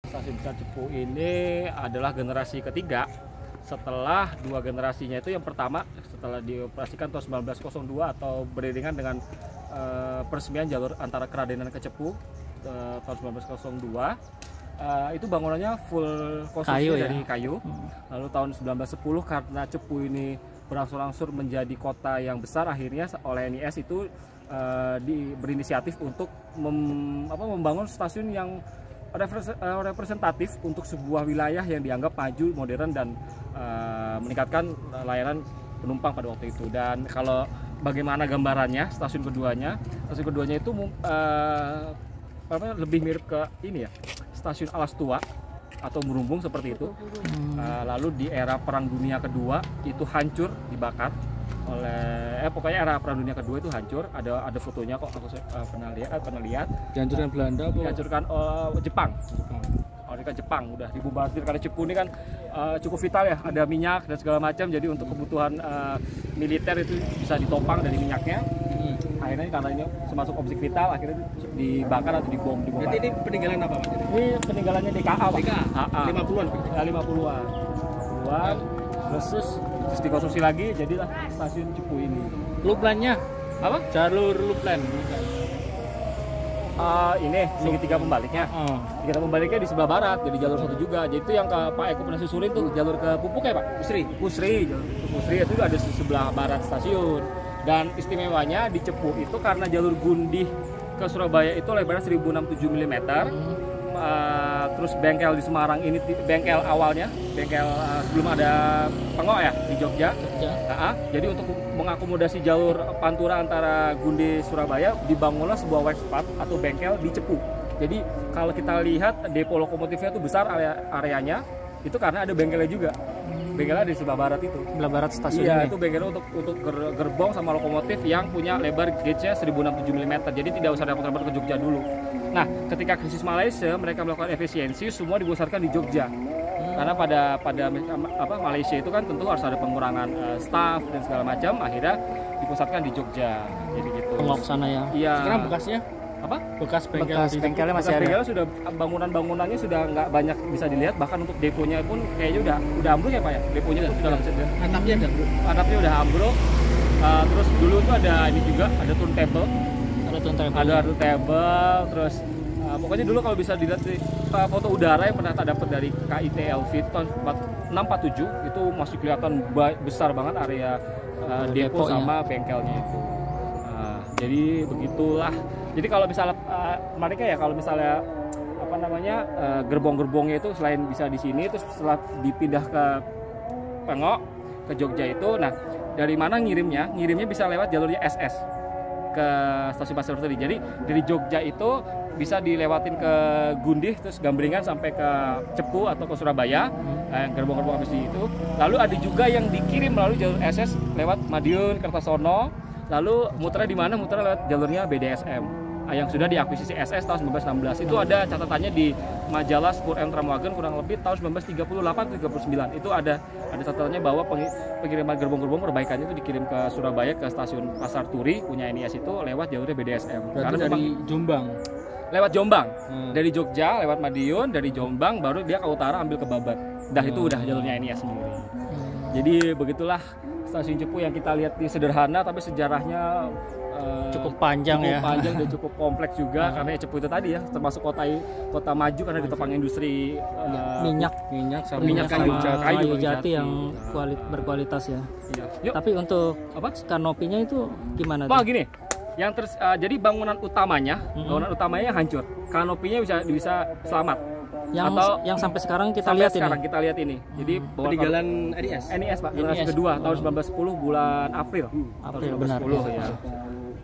Stasiun besar Cepu ini adalah generasi ketiga setelah dua generasinya itu. Yang pertama setelah dioperasikan tahun 1902 atau beriringan dengan peresmian jalur antara Keradenan ke Cepu tahun 1902. Itu bangunannya full konstruksi dari kayu. Lalu tahun 1910 karena Cepu ini berangsur-angsur menjadi kota yang besar, akhirnya oleh NIS itu berinisiatif untuk membangun stasiun yang representatif untuk sebuah wilayah yang dianggap maju, modern, dan meningkatkan layanan penumpang pada waktu itu. Dan kalau bagaimana gambarannya stasiun keduanya itu lebih mirip ke ini ya, stasiun Alas Tua atau Merumbung seperti itu. Lalu di era Perang Dunia Kedua itu hancur, dibakar oleh pokoknya era Perang Dunia Kedua itu hancur. Ada fotonya kok, aku pernah lihat. Dihancurkan Belanda apa? Dihancurkan Jepang. Jepang udah dibubasir karena Cepu ini kan cukup vital ya, ada minyak dan segala macam, jadi untuk kebutuhan militer itu bisa ditopang dari minyaknya. Akhirnya karena ini termasuk objek vital, akhirnya dibakar atau dibom. Jadi ini peninggalan apa Pak? Ini peninggalannya DKA Pak. DKA? 50-an? Ya 50-an. Terus dikonstruksi lagi, jadilah stasiun Cepu ini. Luplannya Apa? jalur Luplan. Ini segitiga pembaliknya. Segitiga pembaliknya di sebelah barat, jadi jalur satu juga. Jadi itu yang ke Pak Eko pernah susulin tuh, jalur ke Pupuk ya Pak? Pusri. Jalur ke Pusri itu ada di sebelah barat stasiun. Dan istimewanya di Cepu itu karena jalur Gundih ke Surabaya itu lebarnya 1067 mm. Terus bengkel di Semarang ini, bengkel awalnya, sebelum ada Pengok ya di Jogja. Jadi untuk mengakomodasi jalur pantura antara Gundih Surabaya dibangunlah sebuah workshop atau bengkel di Cepu. Jadi kalau kita lihat depo lokomotifnya itu besar areanya, itu karena ada bengkelnya juga. Bengkelnya di sebelah barat itu. Sebelah barat stasiun. Iya, itu bengkelnya untuk gerbong sama lokomotif yang punya lebar gauge-nya 1067 mm. Jadi tidak usah repot-repot ke Jogja dulu. Nah, ketika krisis Malaysia, mereka melakukan efisiensi, semua dibesarkan di Jogja. Karena pada Malaysia itu kan tentu harus ada pengurangan staff dan segala macam, akhirnya dipusatkan di Jogja. Jadi gitu. Pengok sana ya. Iya. Sekarang bekasnya? Apa? Bekas Bengkelnya masih ada. Bengkelnya sudah, bangunannya sudah nggak banyak bisa dilihat, bahkan untuk deponya pun kayaknya udah ambruk ya Pak ya. Deponya itu sudah langsung. Atapnya udah ambruk. Terus dulu tuh ada ini juga, ada turntable. Ada turntable, terus pokoknya dulu kalau bisa dilihat foto udara yang pernah tak dapat dari KITLV tahun 647 itu masih kelihatan besar banget area depo sama bengkelnya itu. Jadi begitulah. Jadi kalau misalnya mereka ya, kalau misalnya gerbong-gerbongnya itu selain bisa di sini, terus setelah dipindah ke Pengok ke Jogja itu, nah dari mana ngirimnya bisa lewat jalurnya SS ke stasiun Pasar Turi. Jadi dari Jogja itu bisa dilewatin ke Gundih, terus Gambringan sampai ke Cepu atau ke Surabaya, gerbong-gerbong habis itu. Lalu ada juga yang dikirim melalui jalur SS lewat Madiun, Kertosono. Lalu muternya di mana? Muternya lewat jalurnya BDSM yang sudah diakuisisi SS tahun 1916. Itu ada catatannya di majalah Spur M Tramwagen kurang lebih tahun 1938-39. Itu ada catatannya bahwa pengiriman gerbong-gerbong perbaikannya itu dikirim ke Surabaya ke stasiun Pasar Turi punya NIS itu lewat jalurnya BDSM. Karena dari Jombang. Lewat Jombang. Dari Jogja lewat Madiun, dari Jombang baru dia ke utara ambil ke Babat. Itu udah jalurnya NIS sendiri. Jadi begitulah stasiun Cepu yang kita lihat di sederhana, tapi sejarahnya cukup panjang dan cukup kompleks juga. Karena Cepu itu tadi ya termasuk kota maju karena ditopang industri minyak kayu jati yang berkualitas ya. Yuk. Tapi untuk kanopinya itu gimana? Gini, yang jadi bangunan utamanya hancur, kanopinya bisa selamat. Yang sampai sekarang kita lihat ini. Jadi peninggalan NIS Pak, generasi kedua tahun 1910 bulan April. Benar. Ya.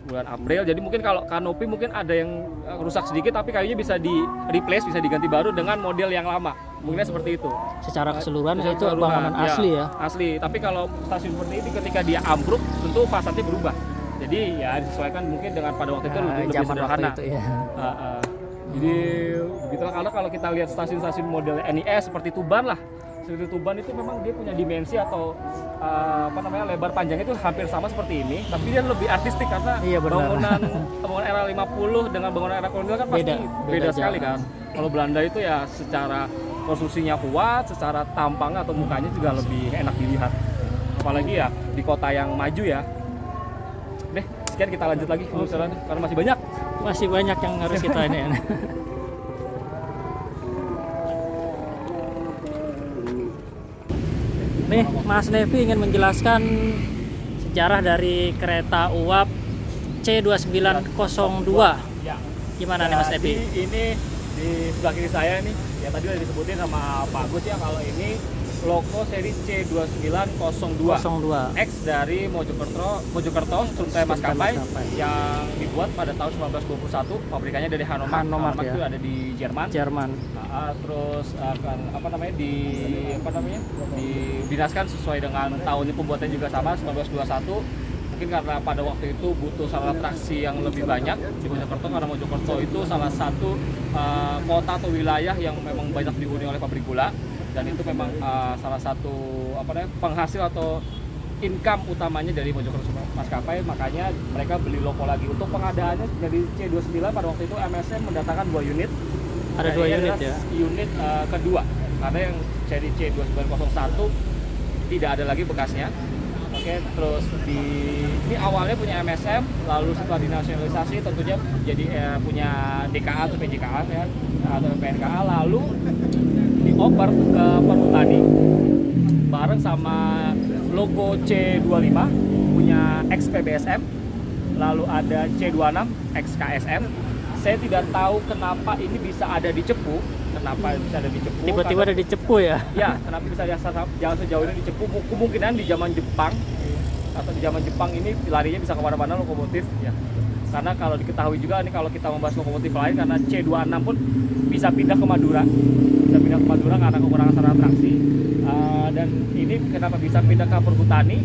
Bulan April. Jadi mungkin kalau kanopi mungkin ada yang rusak sedikit, tapi kayunya bisa di replace, bisa diganti baru dengan model yang lama. Mungkinnya seperti itu. Secara keseluruhan itu bangunan asli ya. Asli. Tapi kalau stasiun seperti ini ketika dia ambruk, tentu fasadnya berubah. Jadi ya disesuaikan mungkin dengan pada waktu itu lebih sederhana. Jadi begitulah, karena kalau kita lihat stasiun-stasiun model NIS seperti Tuban lah. Seperti Tuban itu memang dia punya dimensi atau lebar panjangnya itu hampir sama seperti ini, tapi dia lebih artistik karena bangunan era 50 dengan bangunan era kolonial kan pasti beda sekali kan. Kalau Belanda itu ya secara konstruksinya kuat, secara tampang atau mukanya juga lebih enak dilihat. Apalagi ya di kota yang maju ya. Deh, sekian kita lanjut lagi penelusuran karena masih banyak. Masih banyak yang harus kita ini. Nih, Mas Nevi ingin menjelaskan sejarah dari kereta uap C2902. Ya. Gimana nih Mas Nevi? Ini di sebelah kiri saya nih, ya tadi udah disebutin sama Pak Agus ya, kalau ini logo seri C2902 X dari Mojokerto Suntai Maskapai yang dibuat pada tahun 1921. Pabrikannya dari Hanomag ya. Itu ada di Jerman. Terus didinaskan sesuai dengan tahunnya pembuatannya juga sama 1921. Mungkin karena pada waktu itu butuh sarana traksi yang lebih banyak di Mojokerto, karena Mojokerto itu salah satu kota atau wilayah yang memang banyak dihuni oleh pabrik gula, dan itu memang salah satu penghasil atau income utamanya dari Mojokerto Maskapai. Makanya mereka beli logo lagi. Untuk pengadaannya dari C29 pada waktu itu MSM mendatangkan 2 unit. Ada 2 unit ya. Unit kedua, karena yang seri C2901 tidak ada lagi bekasnya. Oke, terus ini awalnya punya MSM, lalu setelah dinasionalisasi tentunya jadi punya DKA atau PJKA ya, atau PNKA, lalu dioper ke Perhutani bareng sama logo C25 punya XPBSM, lalu ada C26 XKSM. Saya tidak tahu kenapa ini bisa ada di Cepu. Kenapa bisa ada di Cepu? Tiba-tiba ada di Cepu ya? Ya, kenapa bisa jalan sejauh ini di Cepu? Kemungkinan di zaman Jepang atau di zaman Jepang ini larinya bisa kemana-mana lokomotif ya. Karena kalau diketahui juga nih, kalau kita membahas lokomotif lain, karena C26 pun bisa pindah ke Madura, karena kekurangan sarana traksi. Dan ini kenapa bisa pindah ke Perhutani?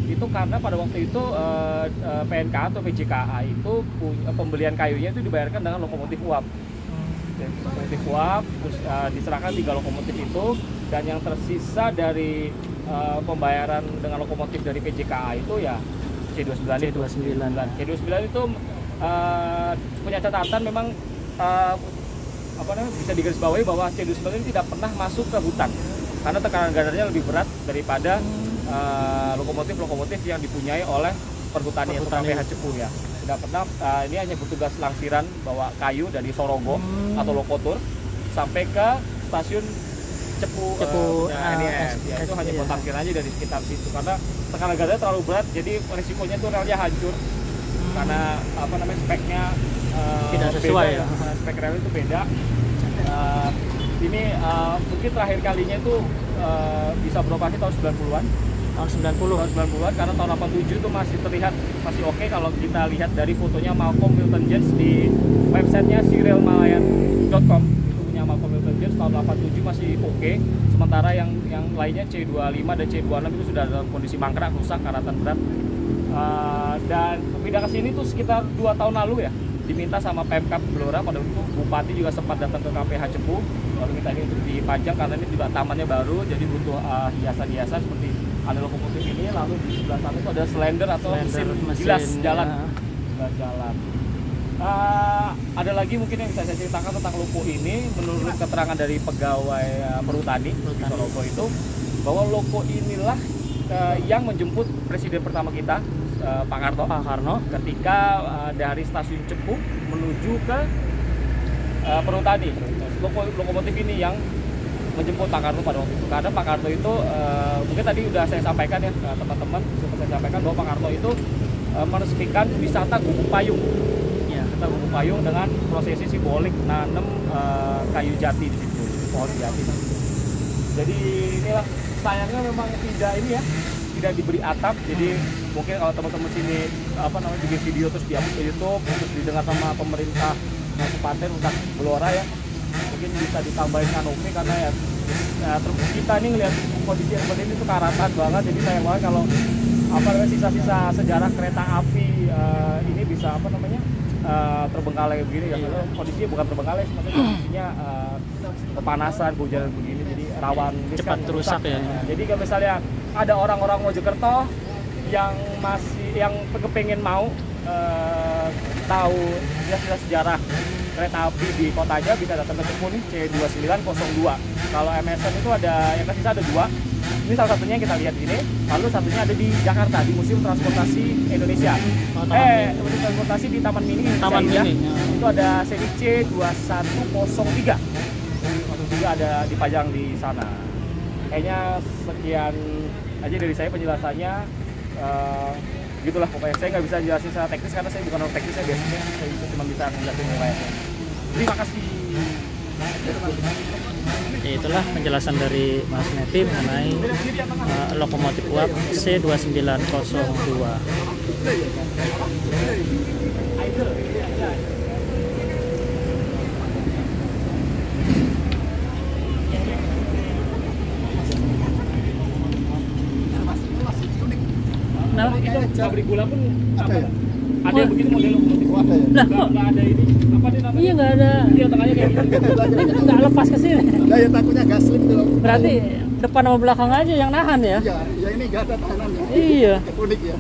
Itu karena pada waktu itu PNK atau PJKA itu pembelian kayunya itu dibayarkan dengan lokomotif uap. Lokomotif uap, terus diserahkan 3 lokomotif itu, dan yang tersisa dari pembayaran dengan lokomotif dari PJKA itu ya C29. C29 itu punya catatan memang bisa digarisbawahi bahwa C29 ini tidak pernah masuk ke hutan karena tekanan gardernya lebih berat daripada lokomotif yang dipunyai oleh Perhutani atau KPH Cepu ya. Tidak pernah, ini hanya bertugas langsiran bawa kayu dari Sorogo atau Lokotur sampai ke stasiun Cepu NIS. Ya, itu hanya buat langsiran aja dari sekitar situ karena tekanan gardernya terlalu berat, jadi risikonya itu relnya hancur karena speknya tidak sesuai beda, ya. Spek rel itu beda. Ini mungkin terakhir kalinya itu bisa beroperasi tahun 90-an. Tahun 90-an, karena tahun 87 itu masih terlihat masih oke kalau kita lihat dari fotonya Malcolm Milton Jones di websitenya serialmalayan.com. Itu punya Malcolm Milton Jones tahun 87 masih oke. Sementara yang lainnya C25 dan C26 itu sudah dalam kondisi mangkrak, rusak, karatan berat. Dan pindah ke sini tuh sekitar 2 tahun lalu ya, diminta sama Pemkab Blora. Pada itu Bupati juga sempat datang ke KPH Cepu lalu minta ini untuk dipajang karena ini juga tamannya baru, jadi butuh hiasan-hiasan seperti ada lokomotif ini. Lalu di sebelah sana itu ada slender atau mesin gilas jalan. Ada lagi mungkin yang bisa saya ceritakan tentang logo ini. Menurut keterangan dari pegawai Perhutani di Sorogo itu, bahwa logo inilah yang menjemput presiden pertama kita, Pak Karno, ketika dari stasiun Cepu menuju ke Perhutani. Lokomotif ini yang menjemput Pak Karno pada waktu itu, karena Pak Karno itu mungkin tadi udah saya sampaikan ya teman-teman, saya sampaikan bahwa Pak Karno itu meresmikan wisata Gubuk Payung. Ya, wisata Gubuk Payung dengan prosesi simbolik nanam kayu jati di situ, pohon jati. Jadi inilah, sayangnya memang tidak diberi atap. Jadi mungkin kalau teman-teman sini bikin video terus diupload ke YouTube, terus didengar sama pemerintah kabupaten untuk Blora ya, mungkin bisa ditambahin kanopi, karena ya kita nih ngelihat kondisi yang seperti ini tuh karatan banget. Jadi sayang banget kalau sisa-sisa sejarah kereta api ini bisa terbengkalai begini ya. Kondisinya bukan terbengkalai, kondisinya kepanasan, hujan begini, jadi rawan cepat rusak ya. Jadi kalau misalnya ada orang-orang Mojokerto yang kepengen mau tahu jelas-jelas sejarah kereta api di kotanya bisa datang ke Cepu nih, C2902. Kalau MSN itu ada yang tersisa ada 2. Ini salah satunya yang kita lihat di sini. Lalu satunya ada di Jakarta di Museum Transportasi Indonesia. Museum Transportasi di Taman Mini. Taman Mini. Itu ada seri C2103. Juga ada dipajang di sana. Kayaknya sekian aja dari saya penjelasannya. Gitulah pokoknya, saya nggak bisa jelasin secara teknis karena saya bukan orang teknis, saya biasanya saya cuma bisa menjelaskan riwayatnya. Terima kasih. Ya, itulah penjelasan dari Mas Nepi mengenai lokomotif uap C2902. Nah, itu pabrik gula pun ada ya? Ada yang begitu model lokomotif. Ada ya? Lah, Nggak ada ini, apa dia namanya? iya nggak ada. Iya, tengahnya kayak gini. Ini nggak lepas ke sini. Nah, ya takutnya gas slip tuh. Berarti depan sama belakang aja yang nahan ya? Iya, ya ini nggak ada tahanannya. Iya. Unik ya.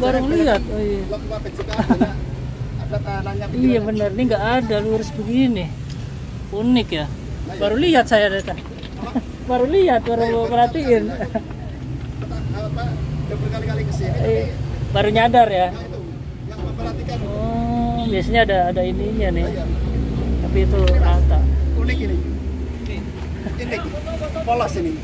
Baru lihat. Oh iya. Lokomotif juga ada tahanannya. Iya benar, ini nggak ada lurus begini. Unik ya. Baru lihat saya datang. Baru lihat, baru perhatiin. Apa? Udah berkali-kali kesini. Baru nyadar ya. Nah, itu yang memperhatikan. Oh, biasanya ada ininya nih. Tapi itu rata. Unik ini. Unik. Polos ini.